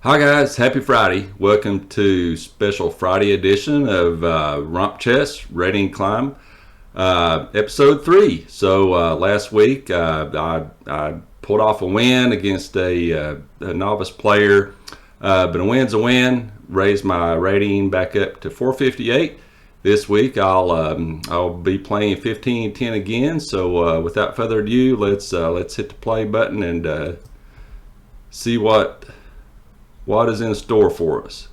Hi guys, happy Friday. Welcome to special Friday edition of Romp Chess Rating Climb, episode 3. So last week I pulled off a win against a novice player, but a win's a win. Raised my rating back up to 458. This week I'll be playing 15-10 again. So without further ado, let's hit the play button and see what is in store for us.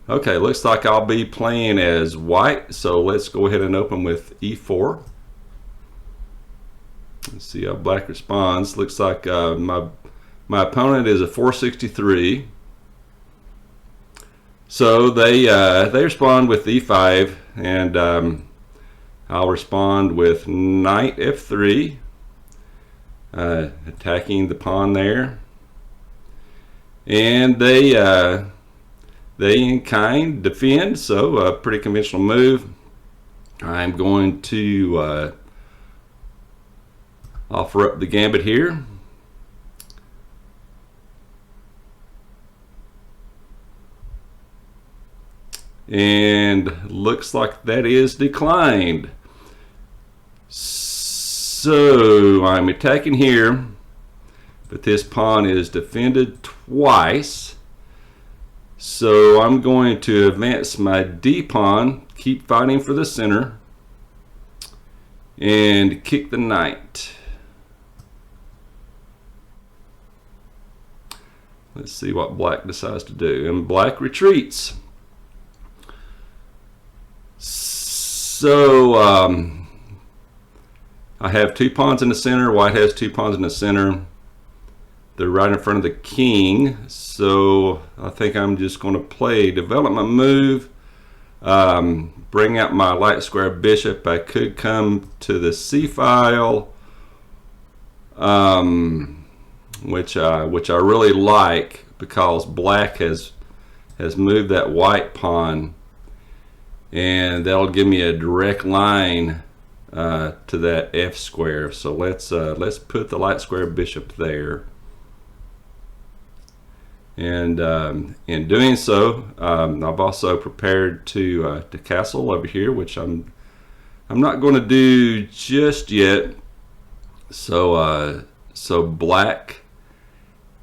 Okay, looks like I'll be playing as white, so let's go ahead and open with e4. Let's see how black responds. Looks like my opponent is a 463. So they respond with e5, and I'll respond with knight f3, attacking the pawn there. And they in kind defend, so a pretty conventional move. I'm going to offer up the gambit here. And looks like that is declined. So I'm attacking here, but this pawn is defended twice. So I'm going to advance my d pawn, keep fighting for the center, and kick the knight. Let's see what black decides to do. And black retreats. So I have 2 pawns in the center. White has 2 pawns in the center. They're right in front of the king, so I think I'm just going to play development move, bring out my light square bishop. I could come to the c file, which I really like, because black has moved that white pawn, and that'll give me a direct line to that f square. So let's put the light square bishop there. And in doing so, I've also prepared to castle over here, which I'm not going to do just yet. So so black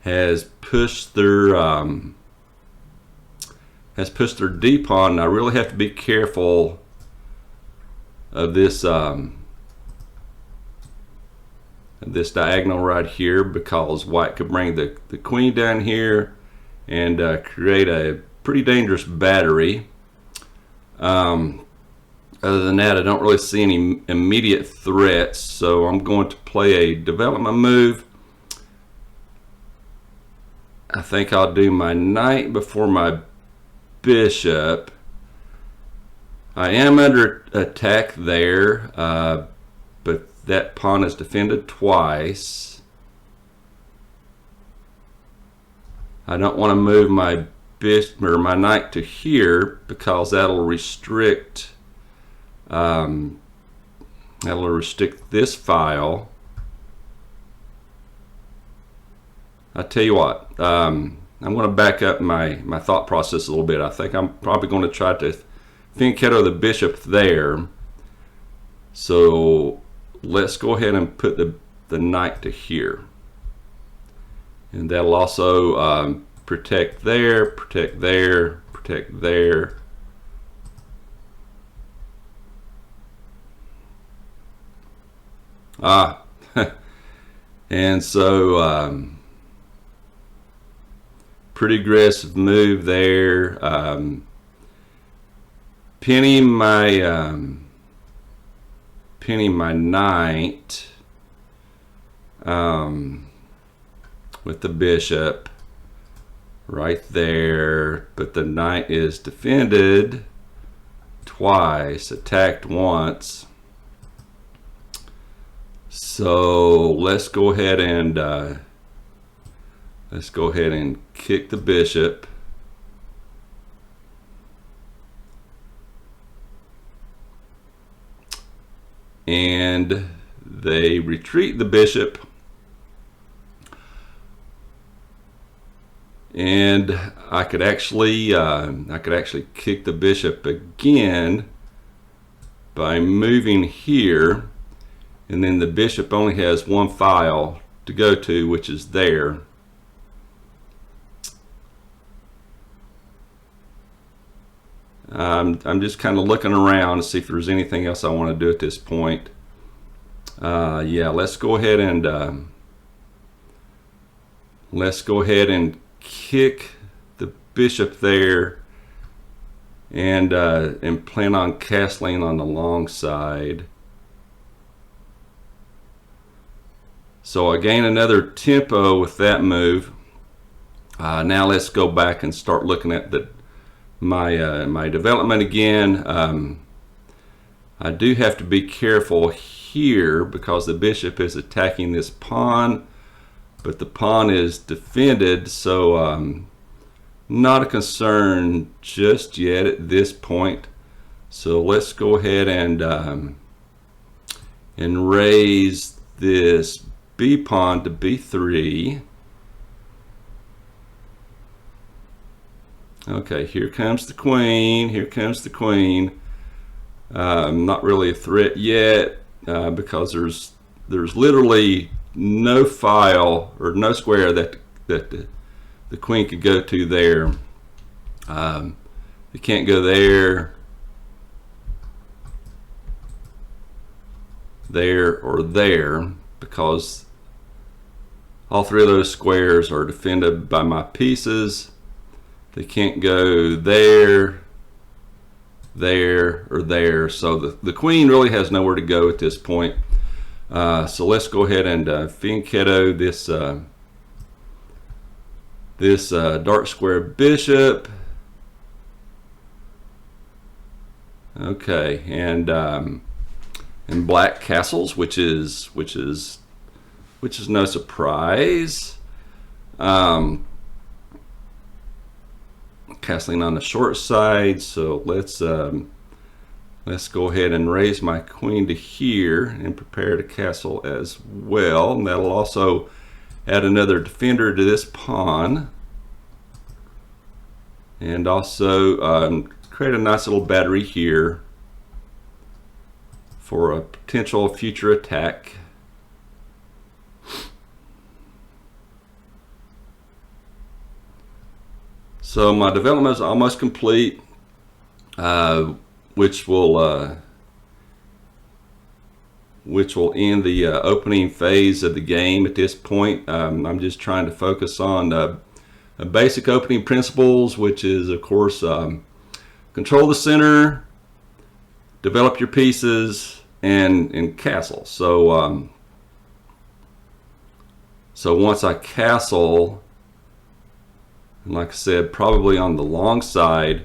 has pushed their d pawn, and I really have to be careful of this this diagonal right here, because white could bring the queen down here and create a pretty dangerous battery. Other than that, I don't really see any immediate threats, so I'm going to play a development move. I think I'll do my knight before my bishop. I am under attack there, but that pawn is defended twice. I don't want to move my bishop or my knight to here, because that'll restrict this file. I tell you what, I'm going to back up my thought process a little bit. I think I'm probably going to try to fianchetto the bishop there. So let's go ahead and put the knight to here. And that'll also protect there, protect there, protect there. And so pretty aggressive move there. Pinning my knight with the bishop right there, but the knight is defended twice, attacked once. So let's go ahead and kick the bishop. And they retreat the bishop. And I could actually kick the bishop again by moving here, and then the bishop only has one file to go to, which is there. I'm just kind of looking around to see if there's anything else I want to do at this point. Yeah, let's go ahead and kick the bishop there, and plan on castling on the long side. So I gain another tempo with that move. Now let's go back and start looking at my development again. I do have to be careful here because the bishop is attacking this pawn, but the pawn is defended, so not a concern just yet at this point. So let's go ahead and raise this b pawn to b3. Okay, here comes the queen. Here comes the queen. Not really a threat yet because there's literally no file or no square that the queen could go to there. It can't go there, there, or there because all three of those squares are defended by my pieces. They can't go there, there, or there. So the queen really has nowhere to go at this point. So let's go ahead and fianchetto this dark square bishop. Okay, and black castles, which is no surprise. Castling on the short side, so let's go ahead and raise my queen to here and prepare to castle as well, and that'll also add another defender to this pawn, and also create a nice little battery here for a potential future attack. So my development is almost complete, which will end the opening phase of the game at this point. I'm just trying to focus on basic opening principles, which is, of course, control the center, develop your pieces, and castle. So once I castle, like I said, probably on the long side,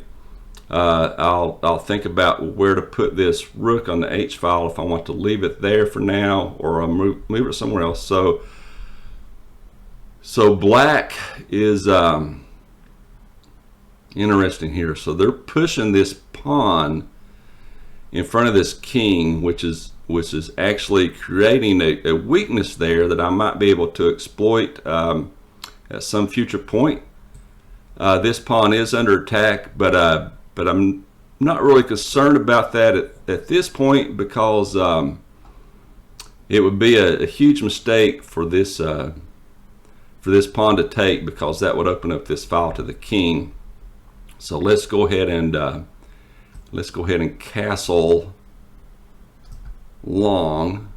I'll think about where to put this rook on the H file, if I want to leave it there for now or I'll move it somewhere else. So black is interesting here. So they're pushing this pawn in front of this king, which is actually creating a weakness there that I might be able to exploit at some future point. This pawn is under attack, but I'm not really concerned about that at this point, because it would be a huge mistake for this pawn to take, because that would open up this file to the king. So let's go ahead and castle long.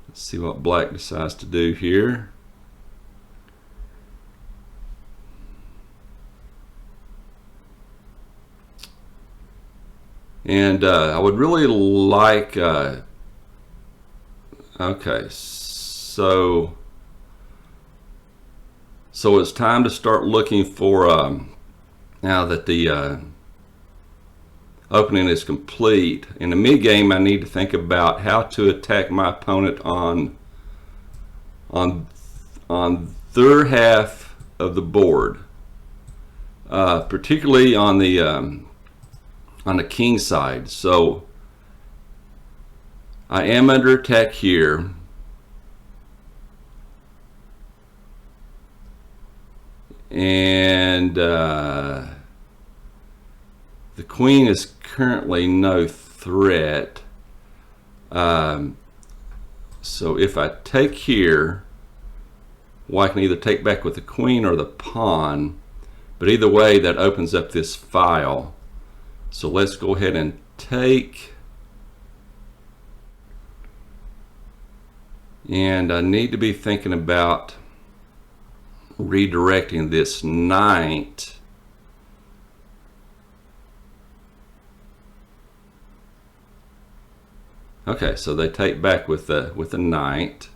Let's see what black decides to do here. And I would really like, okay, so it's time to start looking for, now that the opening is complete. In the mid game, I need to think about how to attack my opponent on their half of the board, particularly on the king side. So I am under attack here. And the queen is currently no threat. So if I take here, well, I can either take back with the queen or the pawn, but either way that opens up this file. So let's go ahead and take, and I need to be thinking about redirecting this knight Okay, so they take back with the knight.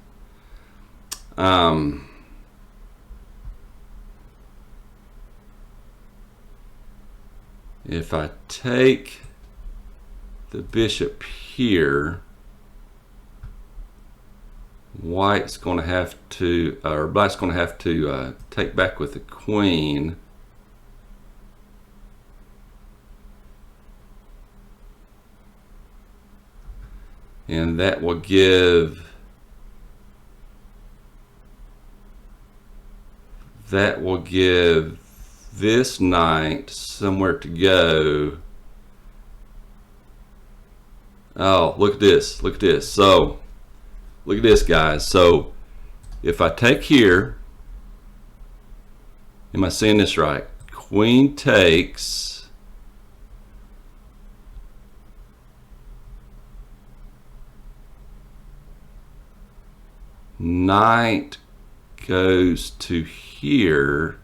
If I take the bishop here, white's going to have to, or black's going to have to take back with the queen. And that will give this knight somewhere to go. Oh, look at this, look at this. So look at this, guys. So if I take here, am I saying this right? Queen takes, knight goes to here.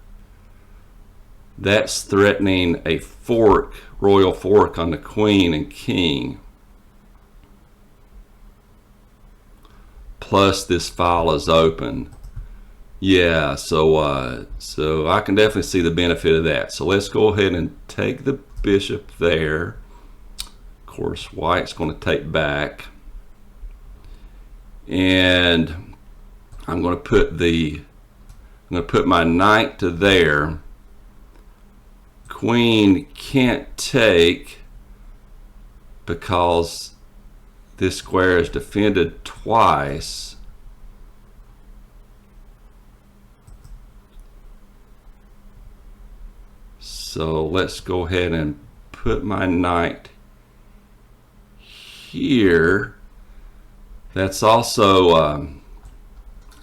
That's threatening a fork, royal fork on the queen and king. Plus this file is open. Yeah, so so I can definitely see the benefit of that. So let's go ahead and take the bishop there. Of course, white's going to take back. And I'm going to put my knight to there. Queen can't take because this square is defended twice. So let's go ahead and put my knight here. That's also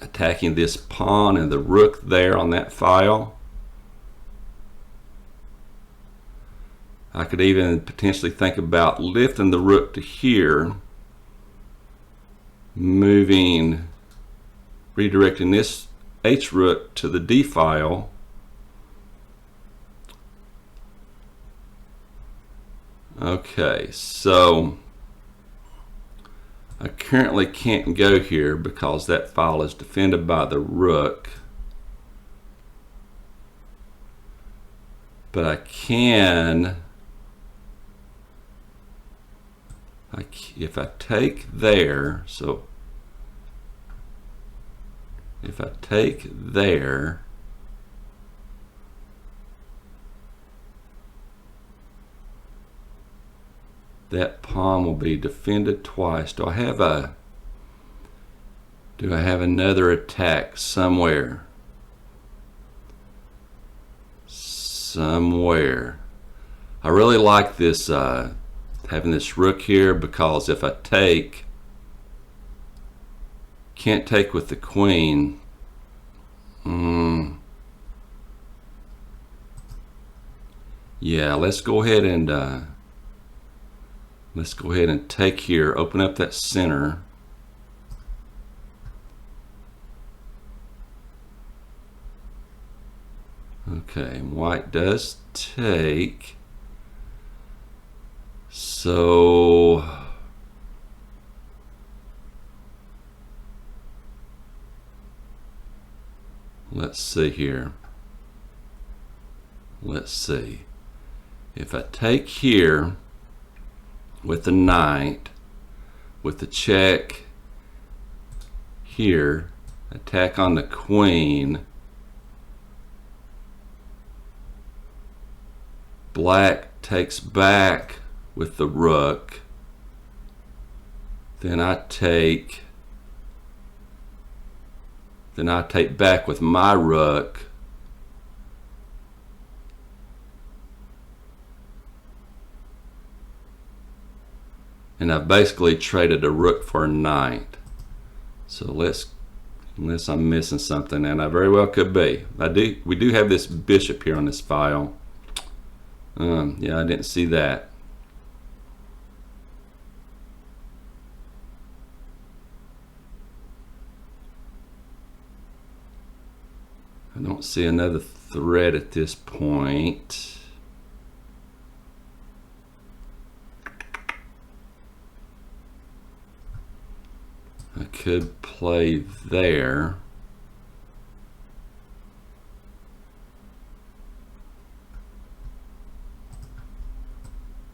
attacking this pawn and the rook there on that file. I could even potentially think about lifting the rook to here, redirecting this h rook to the d file. Okay, so I currently can't go here because that file is defended by the rook. But I can, if I take there, so if I take there, that pawn will be defended twice. Do I have another attack somewhere? Somewhere. I really like this having this rook here, because if I can't take with the queen. Yeah, let's go ahead and take here, open up that center. Okay, white does take. So let's see here. Let's see. If I take here with the knight, with the check here, attack on the queen, black takes back with the rook, Then I take back with my rook. And I've basically traded a rook for a knight. So unless I'm missing something, and I very well could be. We do have this bishop here on this file. Yeah, I didn't see that. I don't see another threat at this point. I could play there.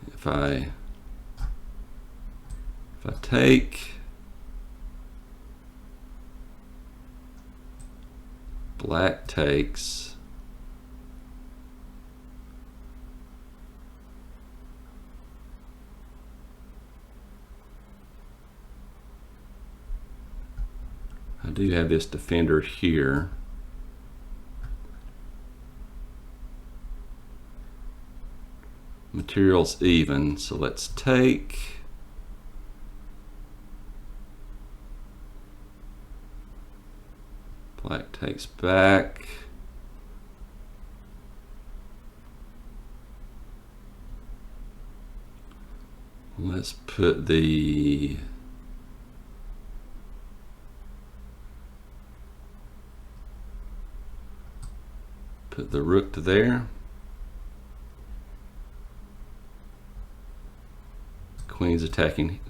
If I take, black takes, I do have this defender here. Material's even, so let's take. Black takes back. Let's put the rook to there. Queen's attacking.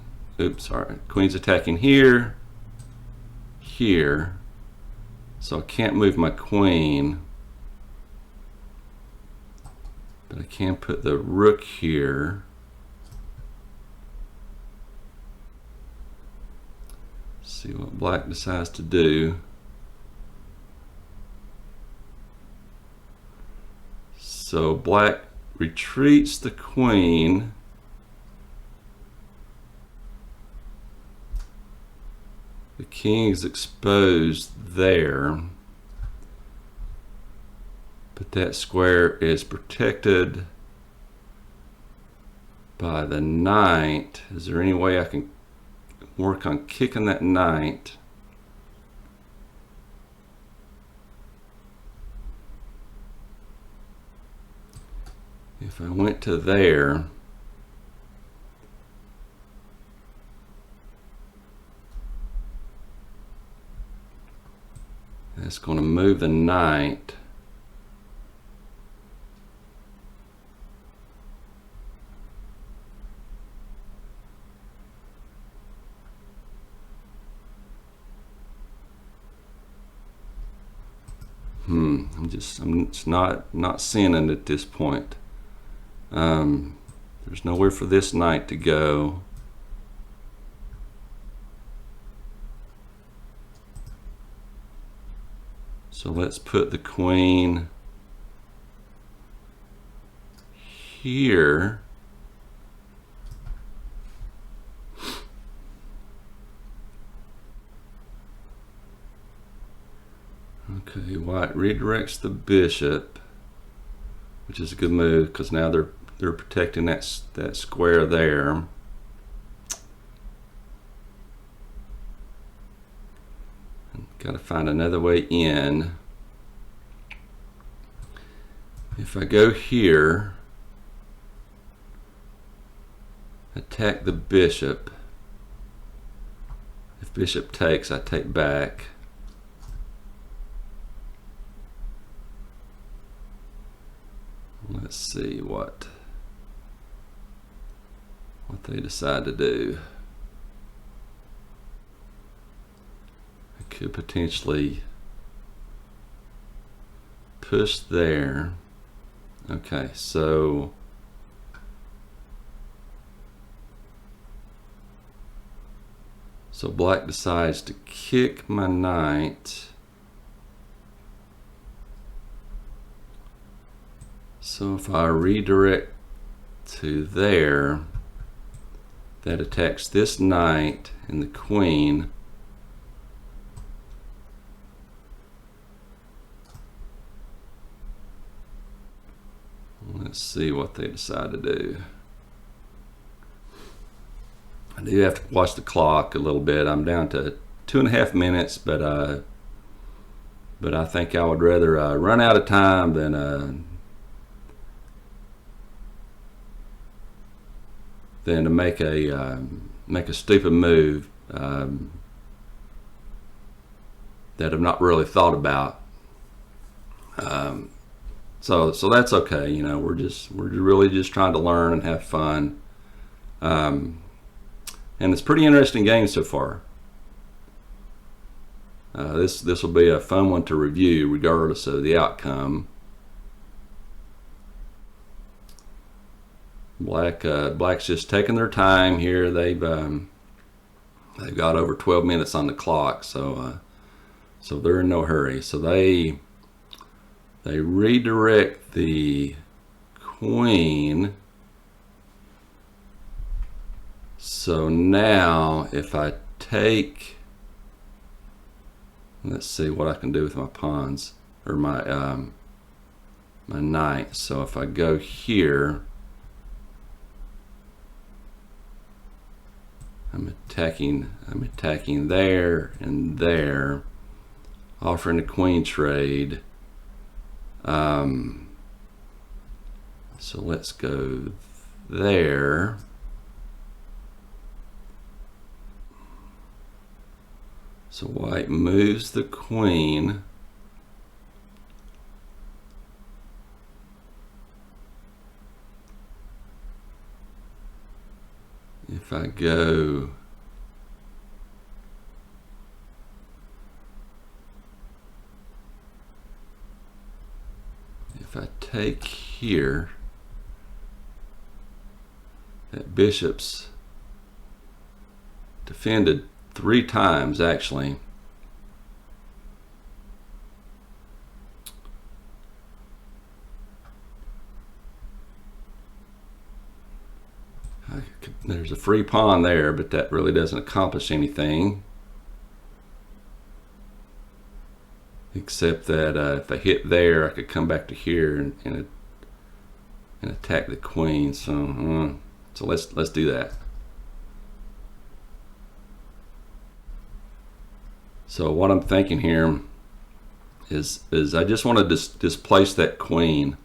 Oops, sorry. Queen's attacking here. Here. So I can't move my queen. But I can put the rook here. See what black decides to do. So black retreats the queen. The king is exposed there. But that square is protected by the knight. Is there any way I can work on kicking that knight? If I went to there, that's going to move the knight. I'm just not seeing it at this point. There's nowhere for this knight to go. So let's put the queen here. Okay, white redirects the bishop, which is a good move because now they're protecting that square there. Got to find another way in. If I go here, attack the bishop. If bishop takes, I take back. Let's see what they decide to do. I could potentially push there. Okay, so black decides to kick my knight. So if I redirect to there, that attacks this knight and the queen. Let's see what they decide to do. I do have to watch the clock a little bit. I'm down to 2.5 minutes, but I think I would rather run out of time than to make a stupid move that I've not really thought about. So that's okay. You know, we're really just trying to learn and have fun. And it's a pretty interesting game so far. This will be a fun one to review regardless of the outcome. Black's just taking their time here. They've got over 12 minutes on the clock, so they're in no hurry. So they redirect the queen. So now if I take, let's see what I can do with my pawns, or my knight. So if I go here, I'm attacking there and there, offering a queen trade. So let's go there. So white moves the queen. If I go if I take here, that bishop's defended 3 times actually. There's a free pawn there, but that really doesn't accomplish anything. Except that if I hit there, I could come back to here and attack the queen. So let's do that. So what I'm thinking here is I just want to displace that queen.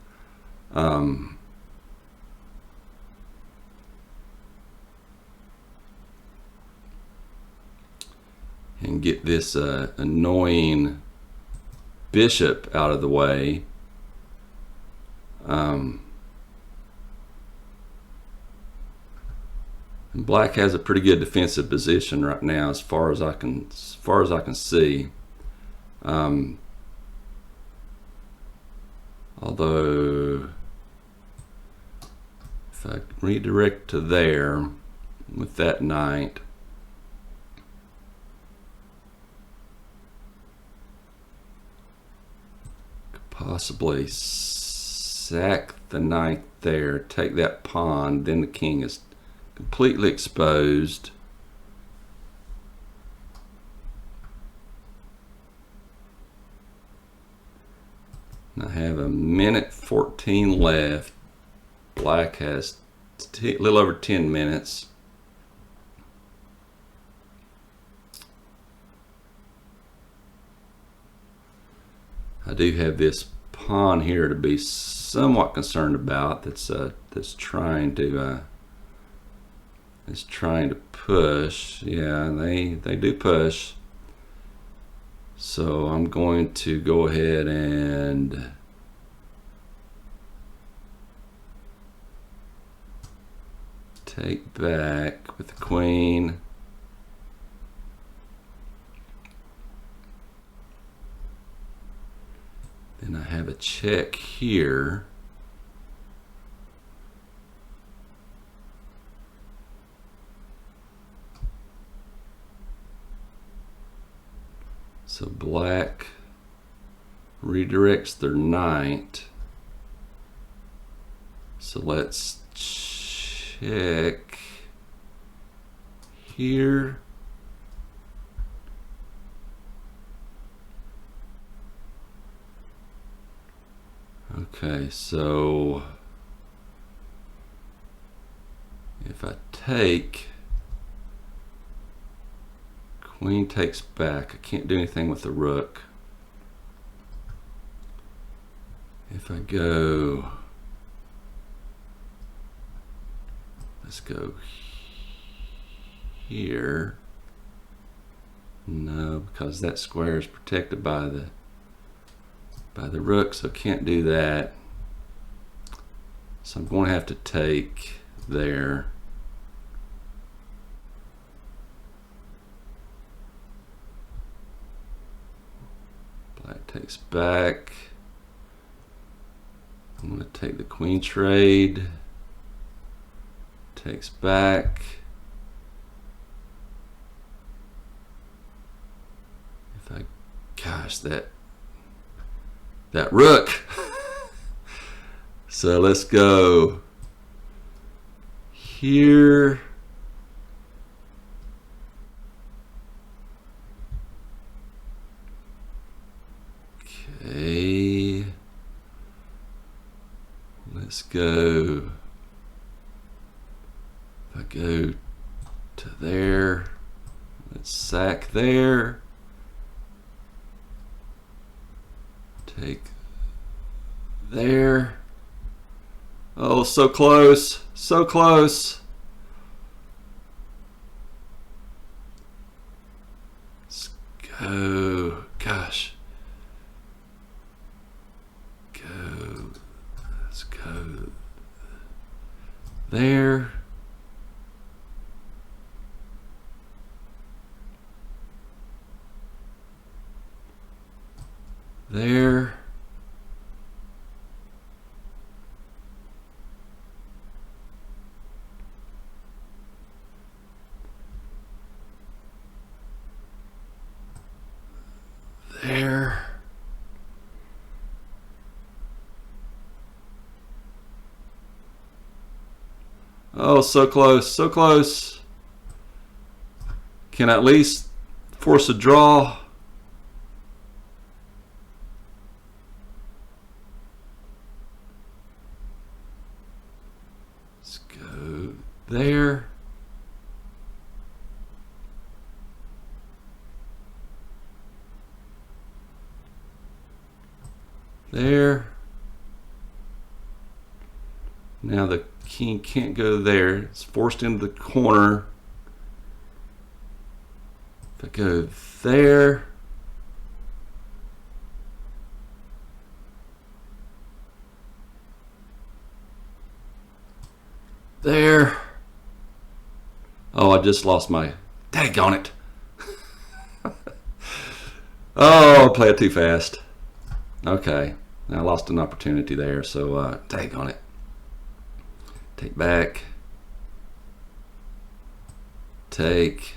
And get this annoying bishop out of the way. And black has a pretty good defensive position right now, as far as I can see. Although if I redirect to there with that knight, possibly sack the knight there, take that pawn, then the king is completely exposed. And I have 1:14 left. Black has a little over 10 minutes. I do have this pawn here to be somewhat concerned about. That's trying to push. Yeah, they do push. So I'm going to go ahead and take back with the queen. Then I have a check here. So black redirects their knight. So let's check. here. Okay, so if I take, queen takes back, I can't do anything with the rook. If I go, let's go here. No, because that square is protected by the rook, so can't do that. So I'm going to have to take there. Black takes back. I'm going to take the queen trade. Takes back. If I, gosh, that rook. So let's go here. Okay. Let's go. If I go to there, let's sack there. Take there. Oh, so close, so close. Let's go. Gosh. Go. Let's go there. There. There. Oh, so close, so close. Can I at least force a draw? Let's go there. There. Now the king can't go there. It's forced into the corner. If I go there. There. Oh, I just lost my, daggone it. Oh, I played it too fast. Okay, I lost an opportunity there, so daggone it. Take back. Take.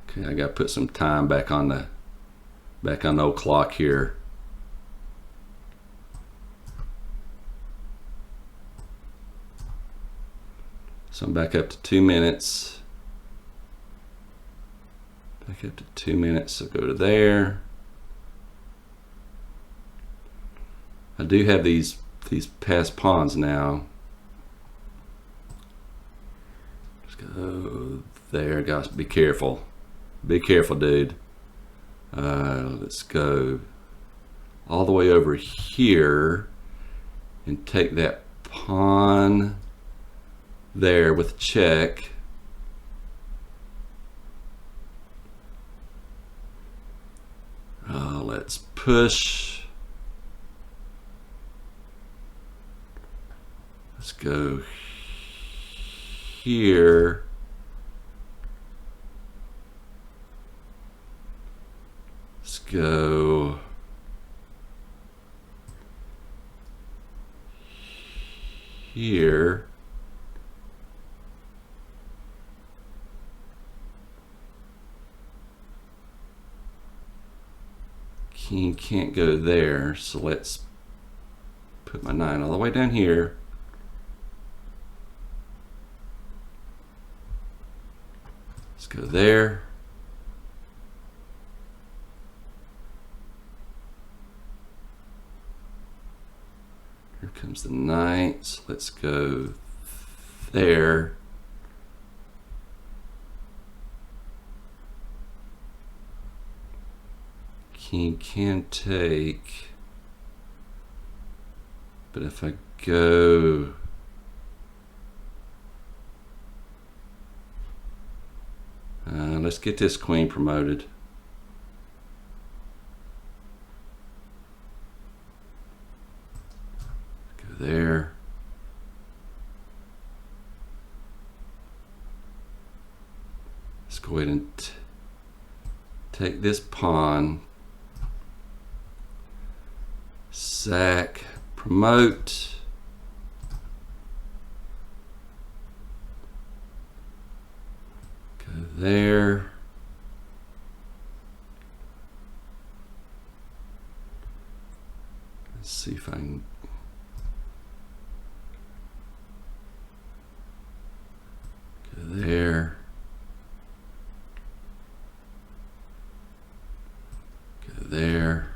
Okay, I gotta put some time back on the old clock here. So I'm back up to 2 minutes. Back up to 2 minutes, so go to there. I do have these passed pawns now. Let's go there, guys. Be careful. Be careful, dude. Let's go all the way over here and take that pawn there with check. Let's push. Let's go here. Let's go here. King can't go there, so let's put my 9 all the way down here. Let's go there. Here comes the knights. Let's go there. King can take, but if I go let's get this queen promoted. Go there. Let's go ahead and take this pawn. Sack, promote. Go there. Let's see if I can go there. Go there.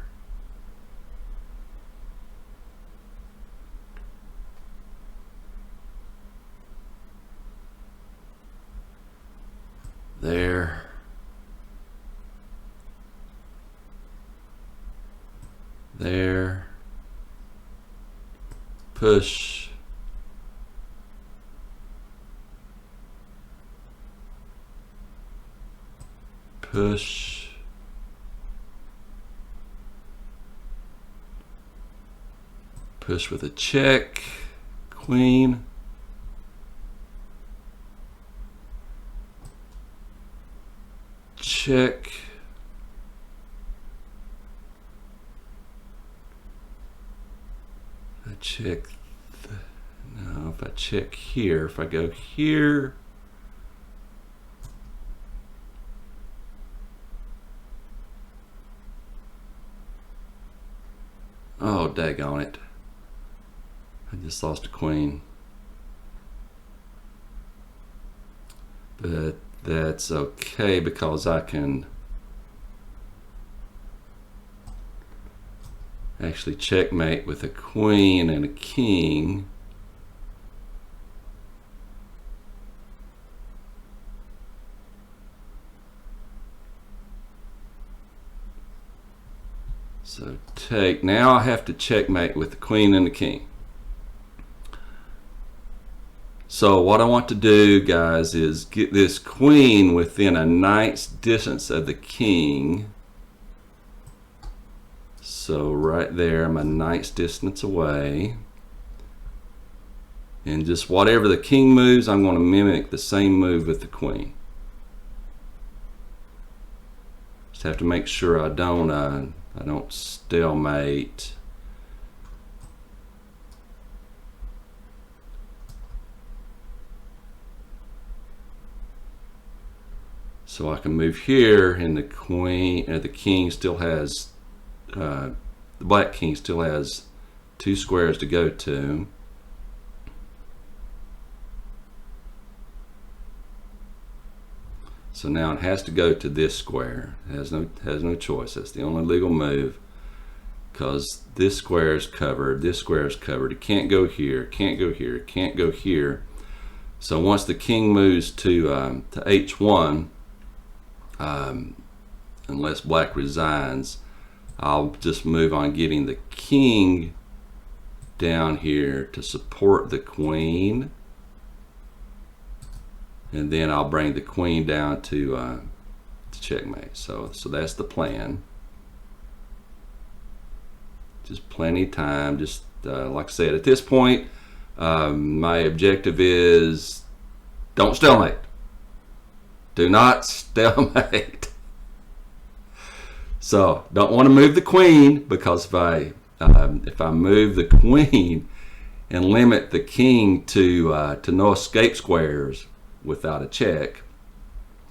There. There. Push. Push. Push with a check. Queen. Check. I check. No, if I check here, if I go here, oh, daggone it. I just lost a queen. But that's okay because I can actually checkmate with a queen and a king. So take, now I have to checkmate with the queen and the king. So what I want to do, guys, is get this queen within a knight's distance of the king. So right there, I'm a knight's distance away. And just whatever the king moves, I'm going to mimic the same move with the queen. Just have to make sure I don't stalemate. So I can move here, and the queen or the king still has the black king still has 2 squares to go to. So now it has to go to this square. It has no choice. That's the only legal move, because this square is covered. This square is covered. It can't go here. Can't go here. Can't go here. So once the king moves to H1, unless black resigns, I'll just move on getting the king down here to support the queen, and then I'll bring the queen down to checkmate. So that's the plan. Just plenty of time. Just like I said, at this point, my objective is don't stalemate. Do not stalemate. So don't want to move the queen, because if I move the queen and limit the king to no escape squares without a check,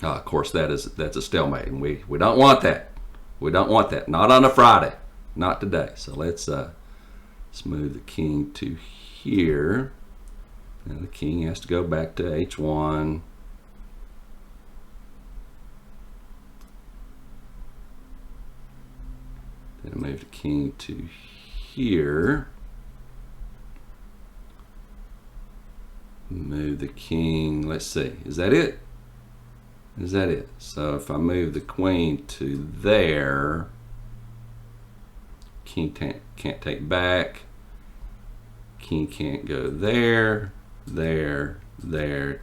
of course that's a stalemate, and we don't want that. We don't want that. Not on a Friday. Not today. So let's move the king to here, and the king has to go back to H1. Then move the king to here. Move the king, let's see, is that it? Is that it? So if I move the queen to there, king can't take back, king can't go there, there,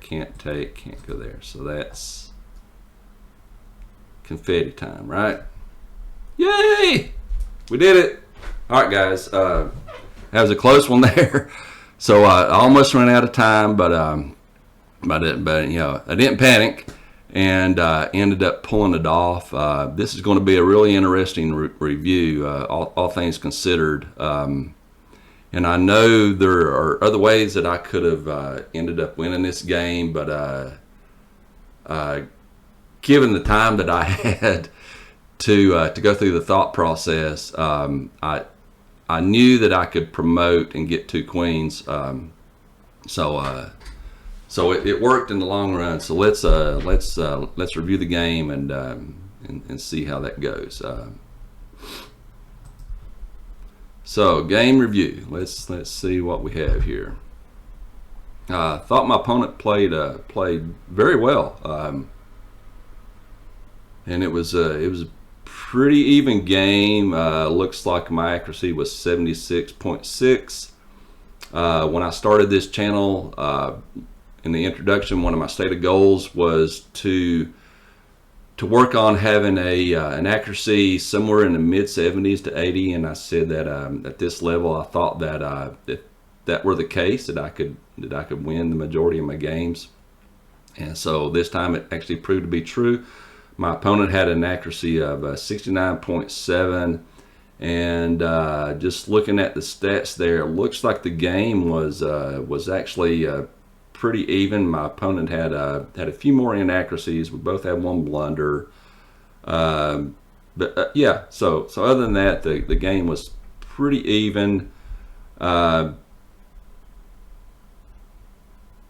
can't take, can't go there. So that's confetti time, right? Yay! We did it. All right, guys. That was a close one there. So I almost ran out of time, but you know, I didn't panic, and ended up pulling it off. This is going to be a really interesting review, all things considered. And I know there are other ways that I could have ended up winning this game, but given the time that I had to go through the thought process, I knew that I could promote and get 2 queens, so it worked in the long run. So let's review the game and see how that goes. So game review. Let's see what we have here. Thought my opponent played very well, and it was a pretty even game. Looks like my accuracy was 76.6. When I started this channel, in the introduction, one of my stated goals was to work on having an accuracy somewhere in the mid 70s to 80, and I said that at this level, I thought that if that were the case, that I could win the majority of my games. And so this time it actually proved to be true. My opponent had an accuracy of 69.7, and just looking at the stats there, it looks like the game was actually pretty even. My opponent had a few more inaccuracies. We both had 1 blunder, but yeah. So other than that, the game was pretty even.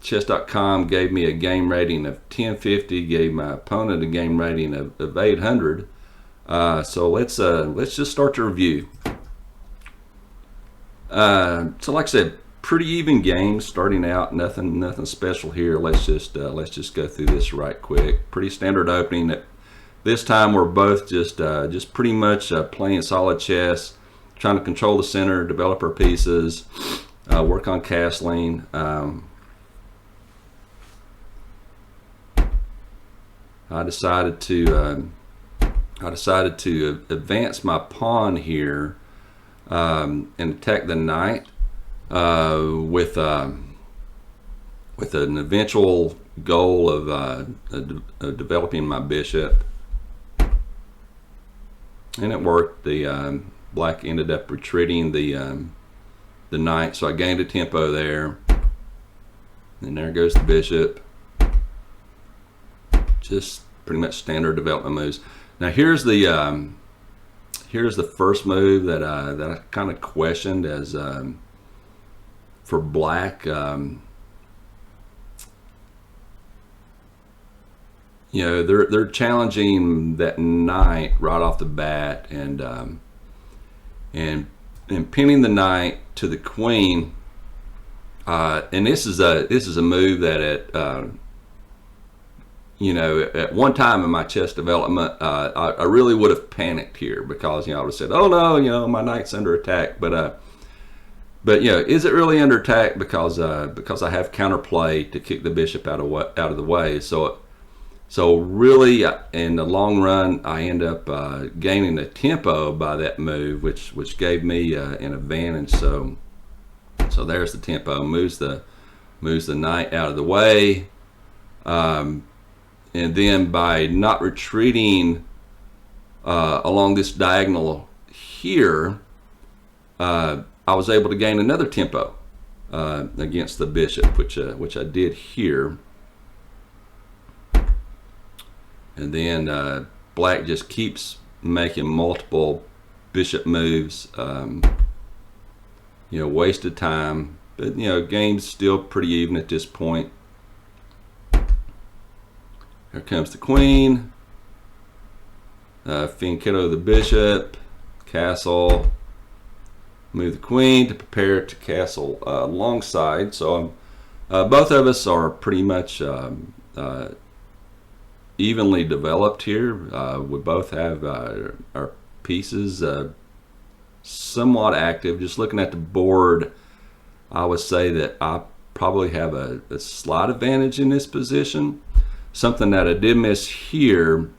Chess.com gave me a game rating of 1050. Gave my opponent a game rating of 800. So let's just start the review. So like I said, pretty even game starting out. Nothing special here. Let's just go through this right quick. Pretty standard opening. This time we're both just pretty much playing solid chess, trying to control the center, develop our pieces, work on castling. I decided to advance my pawn here and attack the knight with an eventual goal of developing my bishop, and it worked. The black ended up retreating the knight, so I gained a tempo there, and there goes the bishop. Just pretty much standard development moves. Now here's the first move that I kind of questioned as for black. You know, they're challenging that knight right off the bat, and pinning the knight to the queen. And this is a move that you know, at one time in my chess development, I really would have panicked here, because, you know, I would have said, "Oh no, you know, my knight's under attack." But you know, is it really under attack? Because I have counterplay to kick the bishop out of the way. So really, in the long run, I end up gaining a tempo by that move, which gave me an advantage. So there's the tempo. Moves the knight out of the way. And then by not retreating along this diagonal here, I was able to gain another tempo against the bishop, which I did here. And then black just keeps making multiple bishop moves. You know, wasted time, but you know, game's still pretty even at this point. Here comes the queen. Fianchetto the bishop. castle. Move the queen to prepare to castle alongside. So both of us are pretty much evenly developed here. We both have our pieces somewhat active. Just looking at the board, I would say that I probably have a slight advantage in this position. Something that I did miss here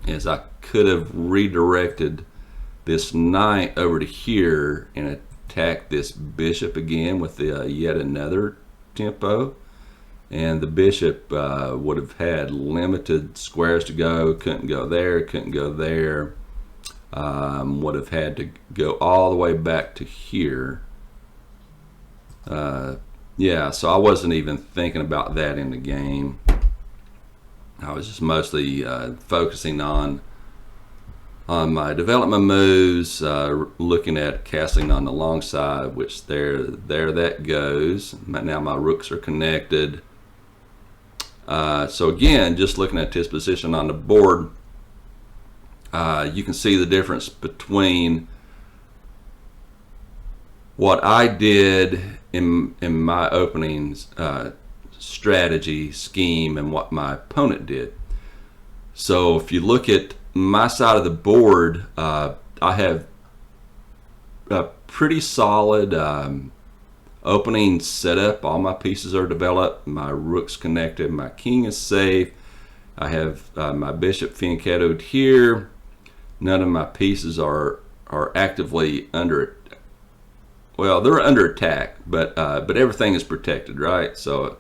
is I could have redirected this knight over to here and attack this bishop again with the, yet another tempo. And the bishop would have had limited squares to go, couldn't go there, couldn't go there. Would have had to go all the way back to here. Yeah, so I wasn't even thinking about that in the game. I was just mostly focusing on my development moves, looking at castling on the long side, which there that goes. Now my rooks are connected. So again, just looking at this position on the board, you can see the difference between what I did in my opening strategy scheme and what my opponent did. So if you look at my side of the board, I have a pretty solid opening setup. All my pieces are developed, my rook's connected, my king is safe. I have my bishop fianchettoed here. None of my pieces are actively under, well, they're under attack, but everything is protected, right? So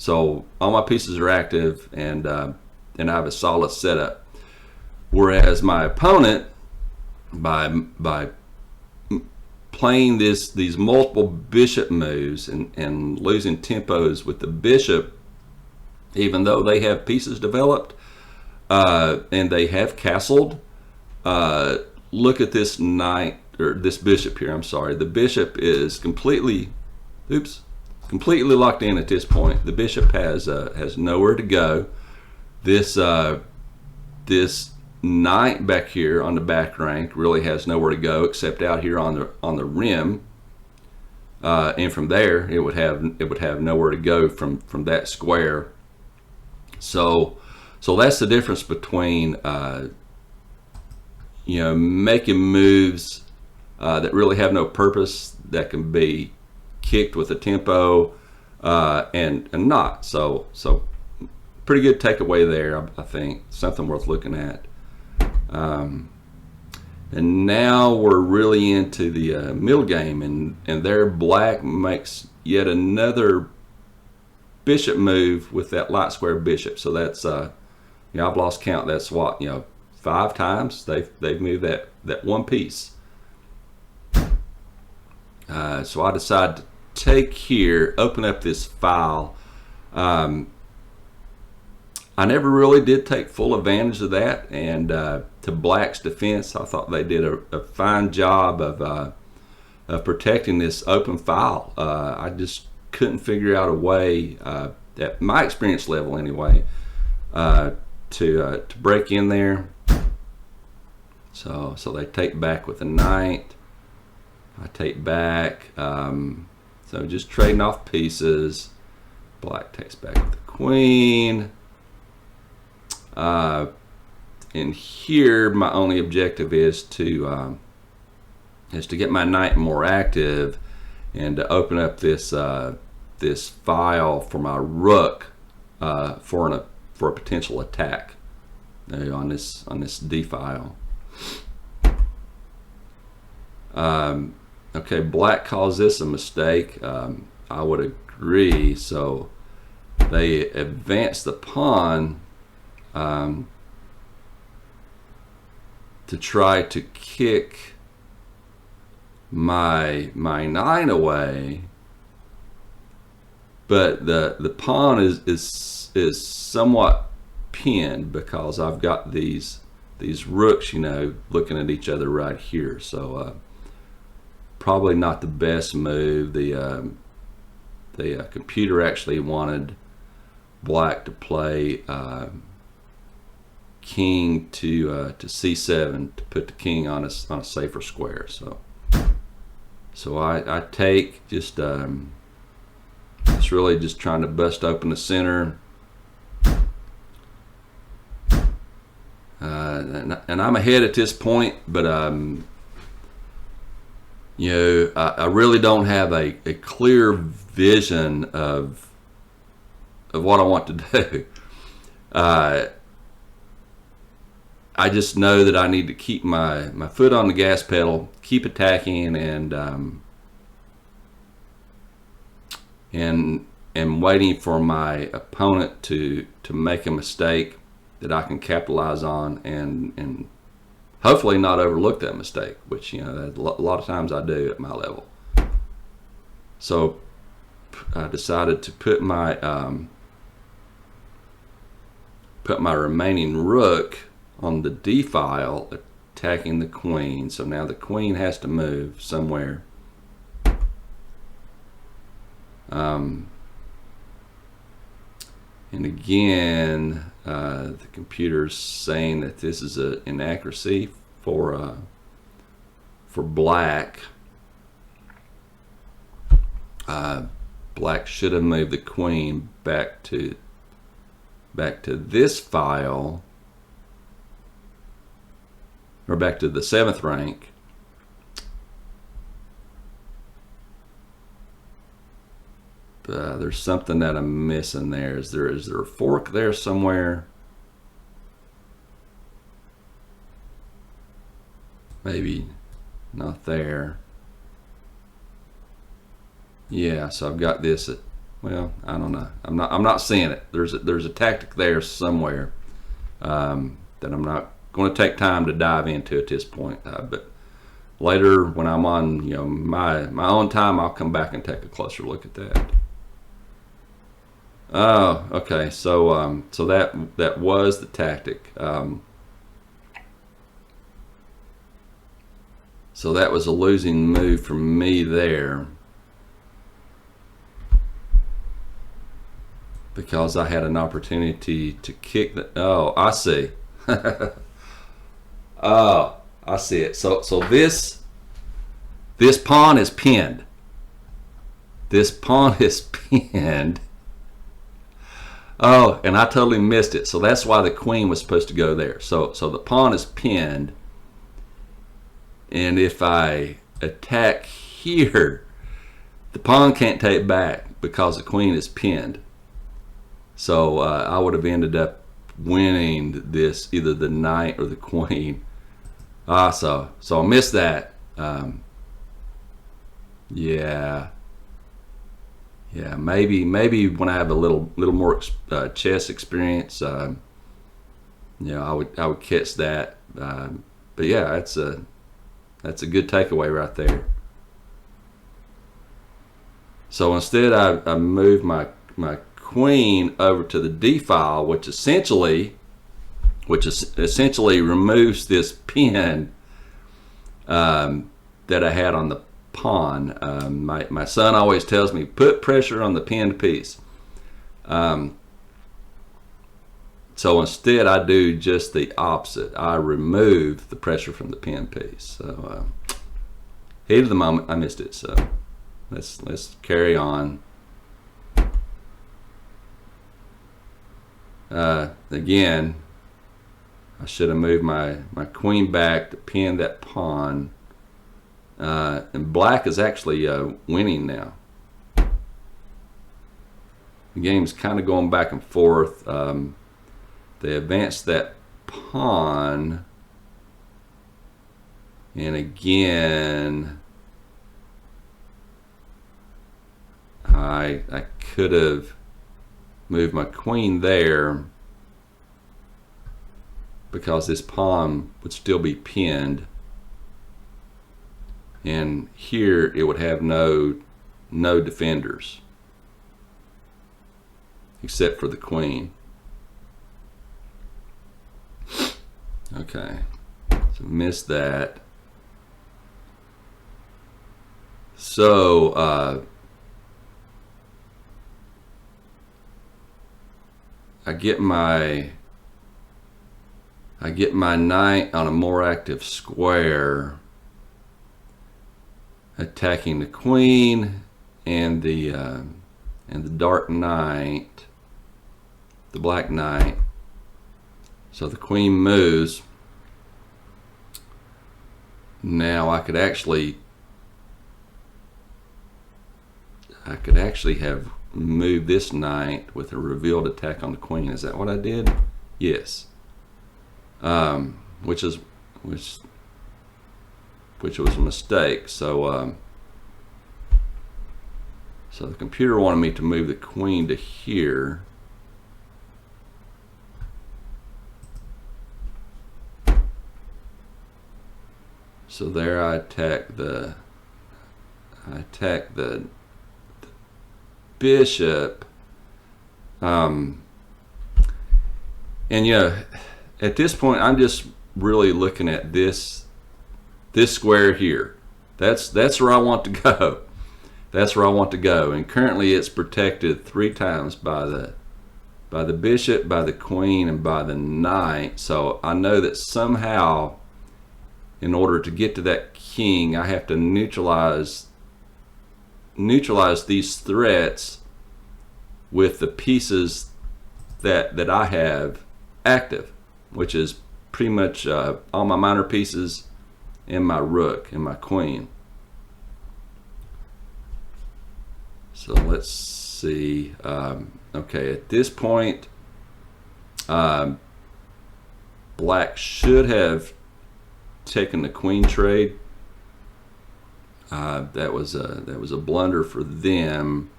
all my pieces are active, and I have a solid setup. Whereas my opponent, by playing these multiple bishop moves and losing tempos with the bishop, even though they have pieces developed and they have castled, look at this knight, or this bishop here, I'm sorry. The bishop is completely locked in at this point. The bishop has nowhere to go. This knight back here on the back rank really has nowhere to go except out here on the rim, and from there it would have nowhere to go from that square. So that's the difference between making moves that really have no purpose, that can be kicked with a tempo, and not. So pretty good takeaway there, I think. Something worth looking at. And now we're really into the middle game, and there black makes yet another bishop move with that light square bishop. So that's I've lost count. That's what, 5 times they've moved that one piece. So I decided to take here, open up this file. I never really did take full advantage of that, and to black's defense, I thought they did a fine job of protecting this open file. I just couldn't figure out a way, at my experience level anyway, to break in there. So they take back with a knight. I take back. So just trading off pieces. Black takes back with the queen. And here my only objective is to get my knight more active and to open up this this file for my rook for a potential attack on this D file. Okay, black calls this a mistake. I would agree. So they advance the pawn to try to kick my 9 away, but the pawn is somewhat pinned because I've got these rooks, looking at each other right here. So probably not the best move. The computer actually wanted black to play king to c7 to put the king on a safer square. So I take just it's really just trying to bust open the center. And I'm ahead at this point, but you know, I really don't have a clear vision of what I want to do. I just know that I need to keep my foot on the gas pedal, keep attacking, and waiting for my opponent to make a mistake that I can capitalize on and hopefully not overlook that mistake, which, you know, a lot of times I do at my level. So I decided to put my remaining rook on the D file, attacking the queen. So now the queen has to move somewhere. And again, the computer's saying that this is an inaccuracy for black. Black should have moved the queen back to this file, or back to the 7th rank. There's something that I'm missing there. Is there a fork there somewhere? Maybe not there. Yeah, so I've got this at, well, I don't know. I'm not seeing it. There's a tactic there somewhere that I'm not going to take time to dive into at this point. But later, when I'm on, you know, my own time, I'll come back and take a closer look at that. Oh, okay. So so that was the tactic. So that was a losing move for me there, because I had an opportunity to kick the. Oh, I see. Oh, I see it. So this pawn is pinned. This pawn is pinned. Oh, and I totally missed it. So that's why the queen was supposed to go there. So the pawn is pinned. And if I attack here, the pawn can't take back because the queen is pinned. So I would have ended up winning this, either the knight or the queen. So I missed that. Yeah, maybe when I have a little more chess experience, you know, I would catch that. But yeah, that's a good takeaway right there. So instead, I moved my queen over to the D file, which essentially removes this pin that I had on the pawn. My son always tells me, put pressure on the pinned piece. So instead, I do just the opposite. I remove the pressure from the pinned piece. So heat of the moment, I missed it. So let's carry on. Again, I should have moved my queen back to pin that pawn. And black is actually winning now. The game's kind of going back and forth. They advanced that pawn, and again, I could have moved my queen there because this pawn would still be pinned, and here it would have no defenders except for the queen. Okay, so missed that. So I get my I get my knight on a more active square, attacking the queen and the dark knight, the black knight. So the queen moves. Now I could actually have moved this knight with a revealed attack on the queen. Is that what I did? Yes. Which was a mistake. So so the computer wanted me to move the queen to here. So there I attack the bishop. And you know, at this point I'm just really looking at this square here. That's where I want to go. That's where I want to go. And currently it's protected 3 times by the bishop, by the queen, and by the knight. So I know that somehow, in order to get to that king, I have to neutralize these threats with the pieces that I have active, which is pretty much all my minor pieces and my rook and my queen. So let's see. Okay, at this point, black should have taken the queen trade. That was a blunder for them.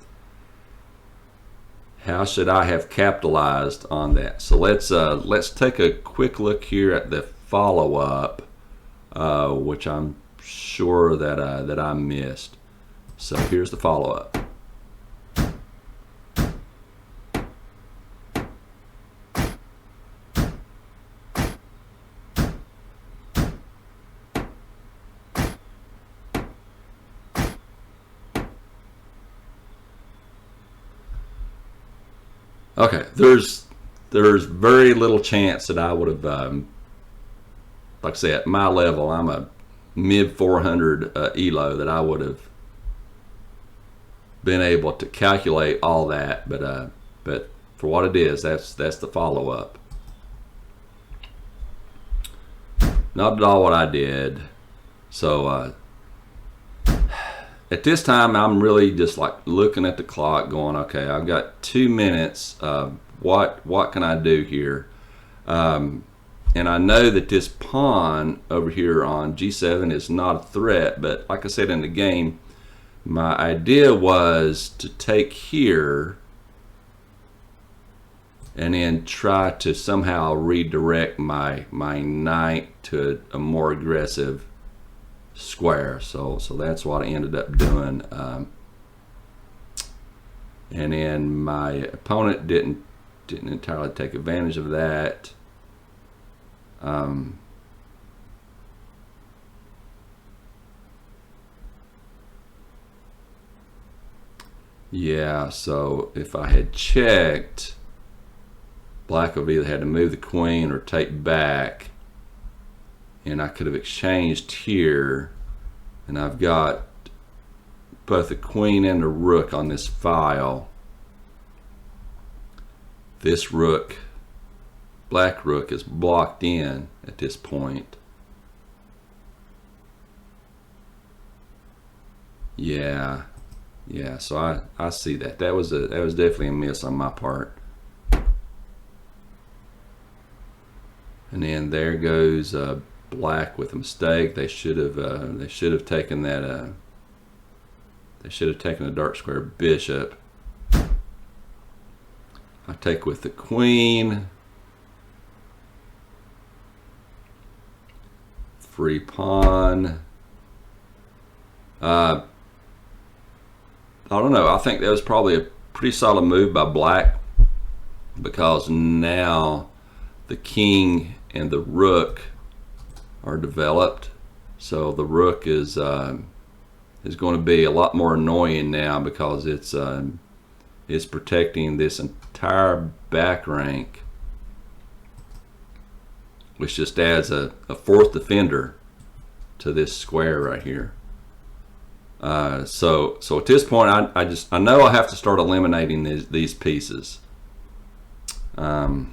How should I have capitalized on that? So let's take a quick look here at the follow-up, which I'm sure that I missed. So here's the follow-up. Okay, there's very little chance that I would have, like I said, at my level, I'm a mid 400 ELO, that I would have been able to calculate all that. But for what it is, that's the follow up. Not at all what I did. So at this time, I'm really just like looking at the clock going, okay, I've got 2 minutes. What can I do here? And I know that this pawn over here on G7 is not a threat, but like I said in the game, my idea was to take here and then try to somehow redirect my knight to a more aggressive square. So that's what I ended up doing. And then my opponent didn't entirely take advantage of that. Yeah, so if I had checked, black would have either had to move the queen or take back, and I could have exchanged here, and I've got both the queen and the rook on this file. This rook, black rook, is blocked in at this point. Yeah, so I see that. That was definitely a miss on my part. And then there goes black with a mistake. They should have taken that. They should have taken a dark square bishop. I take with the queen. Free pawn. I don't know. I think that was probably a pretty solid move by black, because now the king and the rook are developed. So the rook is going to be a lot more annoying now, because it's protecting this entire back rank which just adds a fourth defender to this square right here. So at this point, I know I have to start eliminating these pieces. So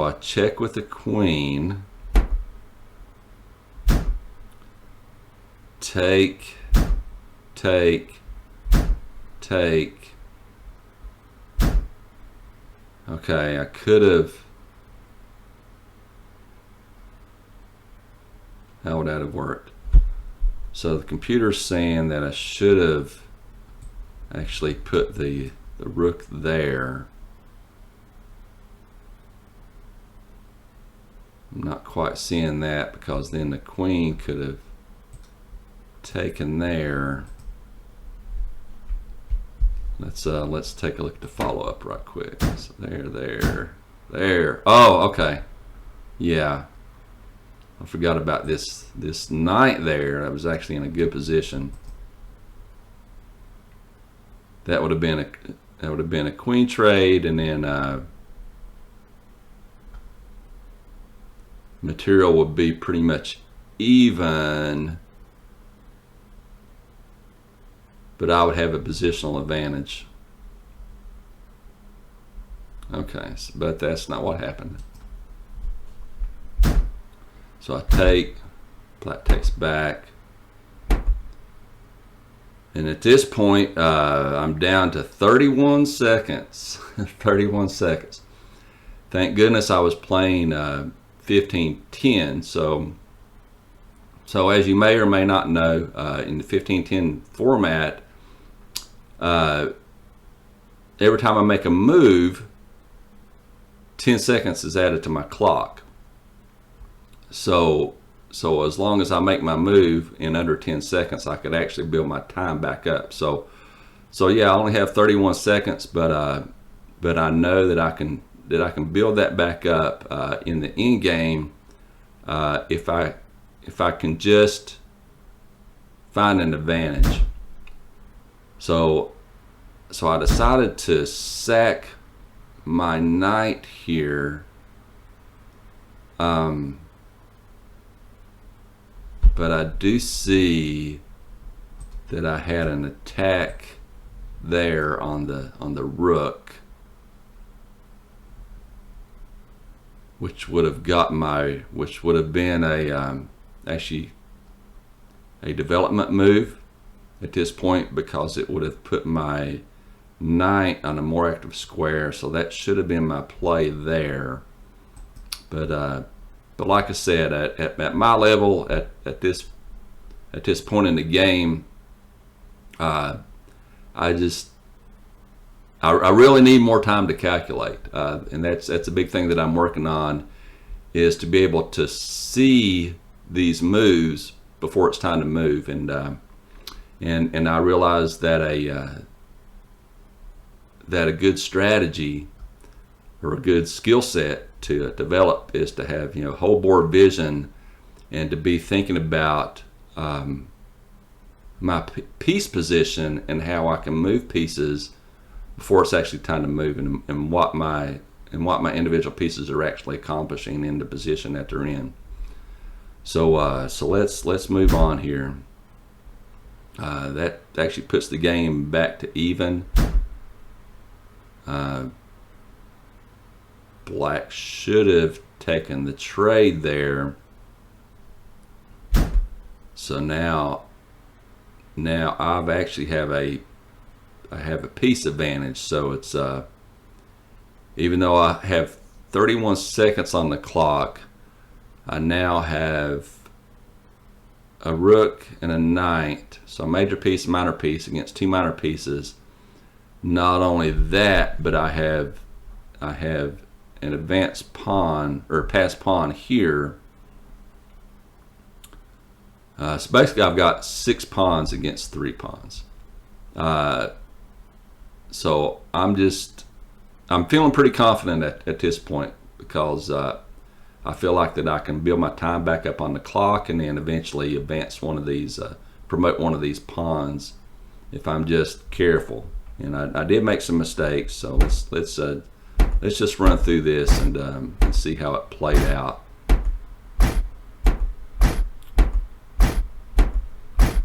I check with the queen. Take. Okay, I could have. How would that have worked? So the computer's saying that I should have actually put the rook there. I'm not quite seeing that, because then the queen could have taken there. Let's take a look at the follow-up right quick. So there. Oh, okay. Yeah. I forgot about this knight there. I was actually in a good position. That would have been a queen trade, and then material would be pretty much even, but I would have a positional advantage. Okay, but that's not what happened. So I take, black takes back, and at this point I'm down to 31 seconds. 31 seconds. Thank goodness I was playing 15-10. So as you may or may not know, in the 15-10 format, every time I make a move, 10 seconds is added to my clock. So as long as I make my move in under 10 seconds, I could actually build my time back up. So yeah, I only have 31 seconds, but I know that I can build that back up in the end game if I can just find an advantage. So I decided to sack my knight here. But I do see that I had an attack there on the rook, which would have been actually a development move at this point, because it would have put my knight on a more active square. So that should have been my play there. But like I said, at my level, at this point in the game, I really need more time to calculate, and that's a big thing that I'm working on, is to be able to see these moves before it's time to move, and I realize that a good strategy or a good skill set to develop is to have whole board vision, and to be thinking about my piece position and how I can move pieces before it's actually time to move, and what my individual pieces are actually accomplishing in the position that they're in. So let's move on here. That actually puts the game back to even. Black should have taken the trade there. So now I've actually have a piece advantage. So it's even though I have 31 seconds on the clock, I now have a rook and a knight. So a major piece, minor piece against two minor pieces. Not only that, but I have an advanced pawn or passed pawn here. So basically I've got 6 pawns against 3 pawns. So I'm feeling pretty confident at this point, because I feel like that I can build my time back up on the clock, and then eventually advance one of these, promote one of these pawns if I'm just careful. And I did make some mistakes, so let's let's just run through this and see how it played out.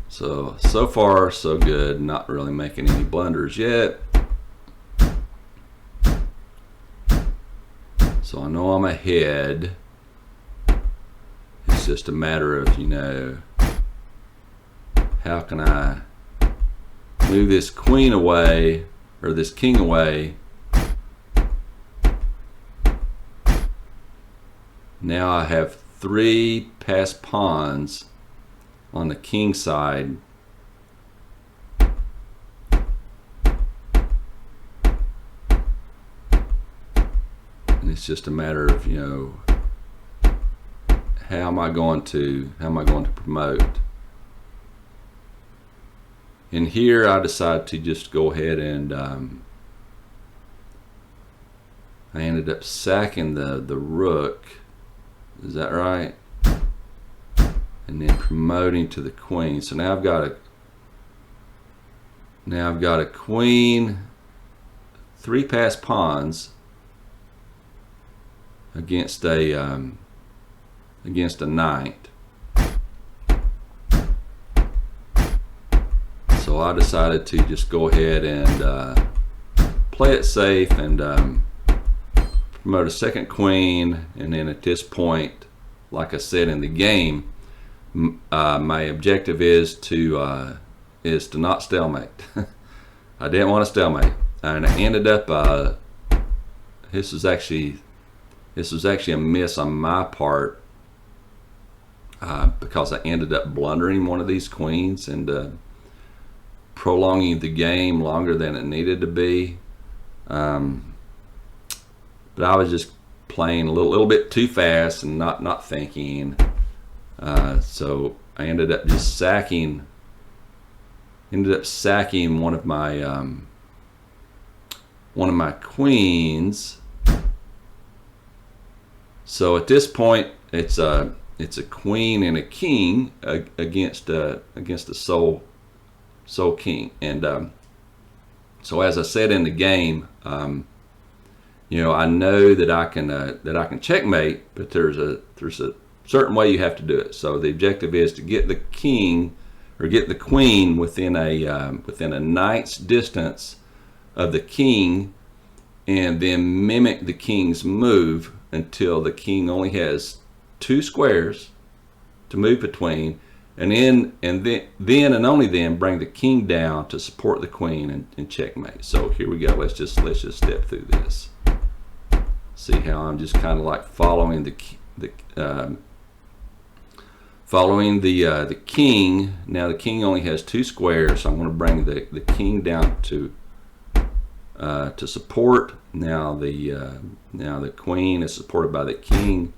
So far so good. Not really making any blunders yet. So I know I'm ahead. It's just a matter of, how can I move this queen away, or this king away. Now I have 3 passed pawns on the king side. And it's just a matter of, how am I going to promote? And here I decided to just go ahead and I ended up sacking the rook. Is that right? And then promoting to the queen. So now I've got a queen, 3 passed pawns against a knight. So I decided to just go ahead and play it safe and promote a second queen. And then at this point, like I said in the game, my objective is to not stalemate. I didn't want to stalemate, and I ended up. This was actually a miss on my part because I ended up blundering one of these queens and prolonging the game longer than it needed to be. But I was just playing a little bit too fast and not thinking. So I ended up just sacking one of my queens. So at this point, it's a queen and a king against a soul king. And so as I said in the game, I know that I can checkmate, but there's a certain way you have to do it. So the objective is to get the king or get the queen within a knight's distance of the king, and then mimic the king's move until the king only has 2 squares to move between, and then and only then bring the king down to support the queen and checkmate. So here we go. Let's just step through this. See how I'm just kind of like following the king. Now the king only has 2 squares, so I'm going to bring the king down to support. Now the queen is supported by the king,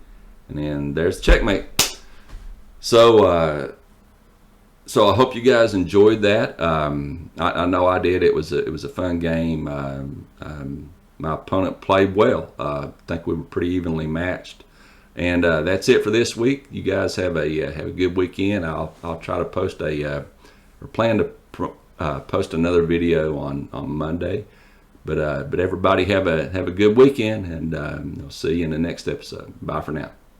and then there's checkmate. So I hope you guys enjoyed that. I know I did. It was a fun game. My opponent played well. I think we were pretty evenly matched. And that's it for this week. You guys have a good weekend. I'll try to post or plan to post another video on Monday. But everybody have a good weekend, and I'll see you in the next episode. Bye for now.